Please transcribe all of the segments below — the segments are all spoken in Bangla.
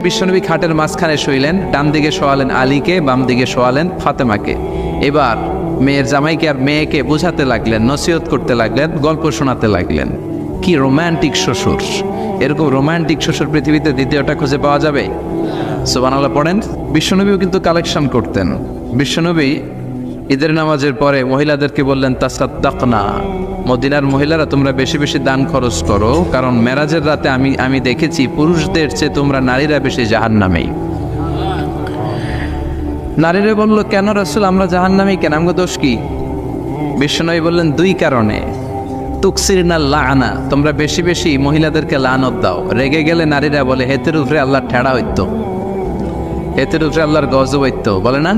বিশ্বনবী খাটের মাঝখানে শুইলেন, ডান দিকে শোয়ালেন আলীকে, বাম দিকে শোয়ালেন ফাতেমাকে। এবার মেয়ের জামাইকে আর মেয়েকে বোঝাতে লাগলেন, নসিহত করতে লাগলেন, গল্প শোনাতে লাগলেন। কি রোমান্টিক শ্বশুর! এরকম রোমান্টিক শ্বশুর পৃথিবীতে দ্বিতীয়টা খুঁজে পাওয়া যাবে? সুবহানাল্লাহ পড়েন। বিশ্বনবীও কিন্তু কালেকশন করতেন। বিশ্বনবী ঈদের নামাজের পরে মহিলাদেরকে বললেন, তাসাদ্দাকনা, মদিনার মহিলারা তোমরা বেশি বেশি দান খরচ করো, কারণ মেরাজের রাতে আমি দেখেছি পুরুষদের চেয়ে তোমরা নারীরা বেশি জাহান্নামী। নারীরা বলল, কেন রাসূল, আমরা জাহান্নামী কেন, আমগো দোষ কি? বিশ্বনবী বললেন, দুই কারণে। তুকসিরনা লাআনা, তোমরা বেশি বেশি মহিলাদেরকে লানত দাও। রেগে গেলে নারীরা বলে, হেতের উপরে আল্লাহর ঠেড়া হইতো, হেতের উপরে আল্লাহর গজব হইতো, বলে না?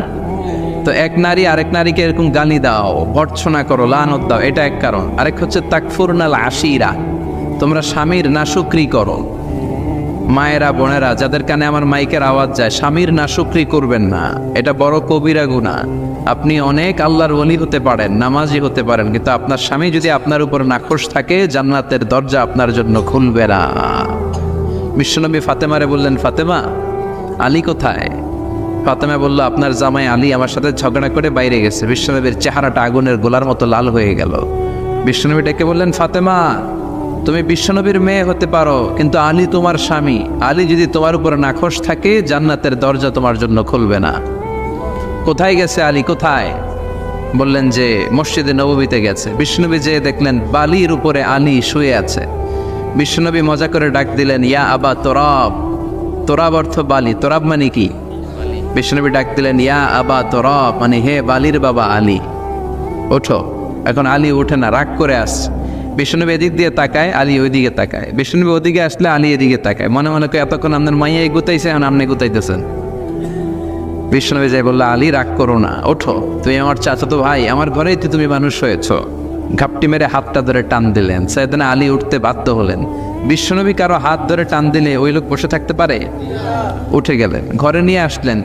তো এক নারী আরেক নারীকে এরকম গালি দাও, ভর্ৎসনা করো, লানত দাও, এটা এক কারণ। আরেক হচ্ছে তাকফুরনাল আশিরা, তোমরা স্বামীর নাশুকরি করো। মায়েরা, বোনেরা, যাদের কানে আমার মাইকের আওয়াজ যায়, স্বামীর নাশুকরি করবেন না, এটা বড় কবিরা গুনাহ। আপনি অনেক আল্লাহর ওলি হতে পারেন, নামাজি হতে পারেন, কিন্তু আপনার স্বামী যদি আপনার উপর নাখোশ থাকে, জান্নাতের দরজা আপনার জন্য খুলবে না। বিশ্বনবী ফাতেমারে বললেন, ফাতেমা, আলী কোথায়? ফাতেমা বলল, আপনার জামাই আলী আমার সাথে ঝগড়া করে বাইরে গেছে। বিশ্বনবীর চেহারাটা আগুনের গোলার মতো লাল হয়ে গেল। বিশ্বনবী ডেকে বললেন, ফাতেমা, তুমি বিশ্বনবীর মেয়ে হতে পারো, কিন্তু আলী তোমার স্বামী। আলী যদি তোমার উপর নাখোশ থাকে, জান্নাতের দরজা তোমার জন্য খুলবে না। কোথায় গেছে আলী, কোথায়? বললেন যে মসজিদে নববীতে গেছে। বিশ্বনবী যে দেখলেন বালির উপরে আলী শুয়ে আছে। বিশ্বনবী মজা করে ডাক দিলেন, ইয়া আবা তোরাব। তোরাব অর্থ বালি, তোরাব মানে কি? বিশ্বনবী ডাক দিলেন, ইয়া আবা তোরাব, মানে হে বালির বাবা আলী, ওঠো। এখন আলী ওঠে না, রাগ করে আসছে। বিশ্বনবী এদিক দিয়ে তাকায়, আলী ওইদিকে তাকায়। বিশ্বনবী ওদিকে আসলে আলী এদিকে তাকায়, মনে মনে করে এতক্ষণ আপনার মাইয়া গুতাইছে, এখন আপনি গুতাইতেছেন। বিশ্বনবী যাই বললো, আলী রাগ করো না, ওঠো, তুমি আমার চাচাতো ভাই, আমার ঘরেই তো তুমি মানুষ হয়েছ। ঘাপটি মেরে হাতটা ধরে টান দিলেন। সাইয়েদনা আলী উঠতে বাধ্য হলেন। বিশ্বনবী কারো হাত ধরে টান দিলে ওই লোক বসে থাকতে পারে? উঠে গেলেন, ঘরে নিয়ে আসলেন।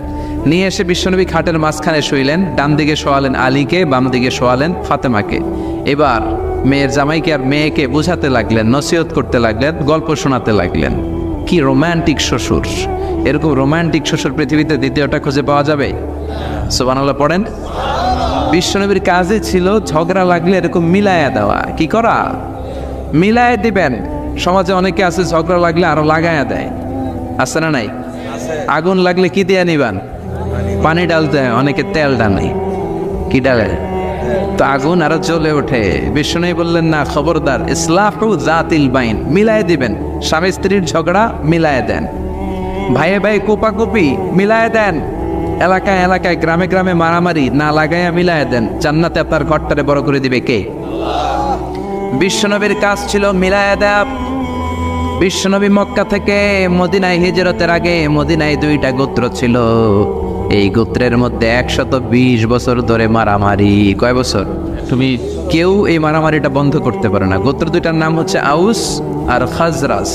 নিয়ে এসে বিশ্বনবী খাটের মাঝখানে শুইলেন, ডান দিকে শোয়ালেন আলীকে, বাম দিকে শোয়ালেন ফাতেমাকে। এবার মেয়ের জামাইকে আর মেয়েকে বোঝাতে লাগলেন, নসিহত করতে লাগলেন, গল্প শোনাতে লাগলেন। কি রোমান্টিক শ্বশুর! এরকম রোমান্টিক শ্বশুর পৃথিবীতে দ্বিতীয়টা খুঁজে পাওয়া যাবে? সুবহানাল্লাহ পড়েন। বিশ্বনবীর কাজে ছিল ঝগড়া লাগলে এরকম মিলায়া দেওয়া। কি করা? মিলায়া দিবেন। সমাজে অনেকে আছে ঝগড়া লাগলে আরো লাগায়া দেয়, আছে না নাই? আগুন লাগলে কি দিয়ে নিবান? পানি ডালতে হয়, অনেকে তেল ডালে। কি ডালে? তো আগুন আরো জ্বলে ওঠে। বিশ্বনবী বললেন, না, খবরদার, ইসলাহু যাতিল বাইন, মিলায় দিবেন। স্বামী স্ত্রীর ঝগড়া মিলায় দেন, ভাইয়ে ভাই কোপাকুপি মিলায় দেন, এলাকায় এলাকায় গ্রামে গ্রামে মারামারি না লাগাইয়া মিলায় দেন। জান্নাতে আপনার ঘরটারে বড় করে দিবে কে? বিশ্বনবীর কাজ ছিল মিলায় দেয়া। বিশ্বনবী মক্কা থেকে মদিনায় হিজরতের আগে মদিনায় দুইটা গোত্র ছিল। এই গোত্রের মধ্যে 120 বছর ধরে মারামারি। কয় বছর? তুমি কেউ এই মারামারিটা বন্ধ করতে পারে না। গোত্র দুইটার নাম হচ্ছে আউস আর খাজরাজ।